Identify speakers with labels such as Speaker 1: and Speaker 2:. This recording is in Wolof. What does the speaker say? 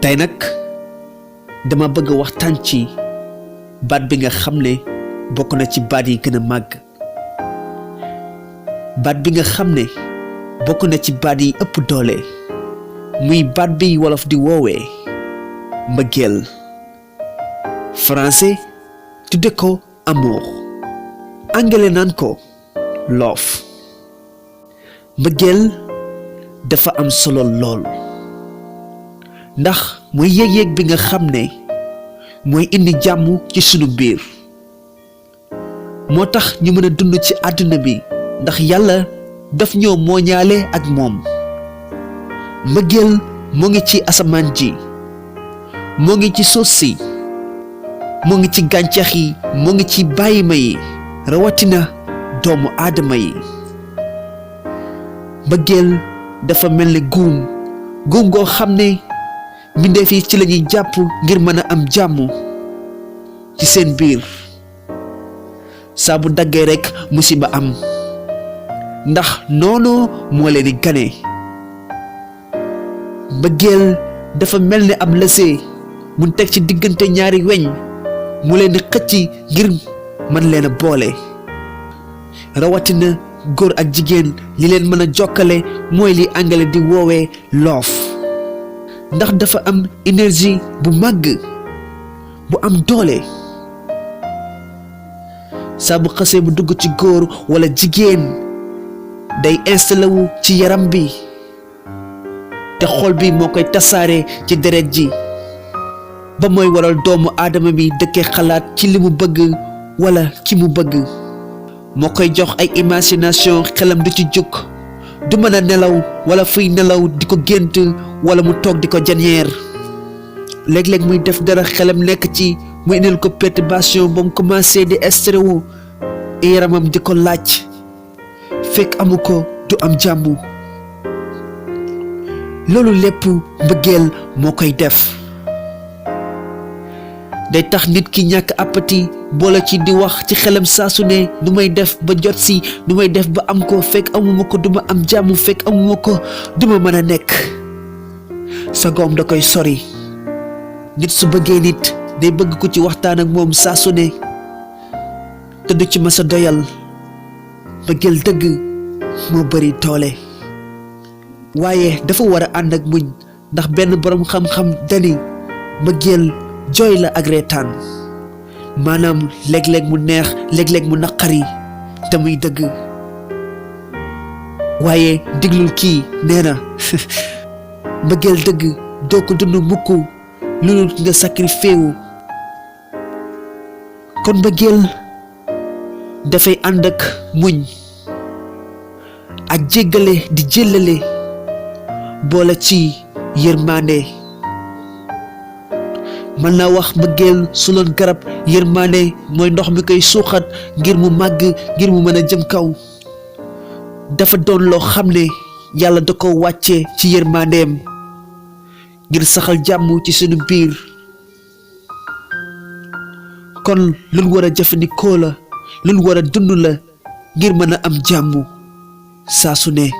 Speaker 1: tey nag dama bëgg waxtaan ci baat bi nga xam ne bokk na ci baat yi gën a màgg baat bi nga xam ne bokk na ci baat yi ëpp doole muy baat bi wolof di woowee mbëggeel français tudde ko amour anglais naan ko love mbëggeel dafa am solo lool ndax mooy yëg-yëg bi nga xam ne mooy indi jàmm ci sunu biir moo tax ñu mën a dund ci àdduna bi ndax yàlla daf ñoo mooñaale ak moom mbëggeel moo ngi ci asamaan ji moo ngi ci suuf si moo ngi ci gàncax yi moo ngi ci bàyyima yi rawatina doomu aadama yi mbëggeel dafa mel ni guum goo xam ne mbindeef yi ci lañuy jàpp ngir mën a am jàmm ci seen biir saa bu daggee rekk musiba am ndax noonu moo leen di gane mbëggeel dafa mel ni ab lëse mu teg ci diggante ñaari weñ mu leen di xëcc ngir mën leen a boole rawatina góor ak jigéen li leen mën a jokkale mooy li anglais di woowee love ndax dafa am énergie bu màgg bu am doole saa bu xasee bu dugg ci góor walla jigéen day installé wu ci yaram bi te xol bi moo koy tasaare ci deret ji ba mooy waral doomu aadama bi dëkkee xalaat ci li mu bëgg walla ki mu bëgg moo koy jox ay imagination xelam du ci jukk du mën a nelaw walla fuy nelaw di ko gént walla mu toog di ko janeer léeg-léeg muy def dara xelam nekk ci mu indil ko perturbation ba mu commencé di stressé wu yaramam di ko laaj fekk amu ko du am jàmm loolu lépp mbëggeel moo koy def day tax nit ki ñàkk appétit boole ci di wax ci xelam saa su ne nu may def ba jot si nu may def ba am ko fekk amuma ko duma am jàmm fekk amuma ko duma mën a nekk sagoom da koy sori nit su bëggee nit day bëgg ko ci waxtaan ak moom saa su ne te du ci mës a doyal mbëggeel dëgg moo bari doole waaye dafa war a ànd ak muñ ndax benn boroom xam-xam dani mbëggeel jooy la ak reetaan maanaam léeg-léeg mu neex léeg-léeg mu naqari te muy dëgg waaye diglul kii nee na mbëggeel dëgg doo ko dund mukk lu nga sacrifié wu kon mbëggeel dafay ànd ak muñ ak jéggale di jëllale boole ci yërmande mën naa wax mbëggeel su loon garab yërmande mooy ndox mi koy suuxat ngir mu màgg ngir mu mën a jëm kaw dafa doon loo xam ne yàlla da ko wàcce ci yërmandeem ngir saxal jàmm ci sunu biir kon luñ war a jëfandikoo la luñ war a dund la ngir mën a am jàmm saa su ne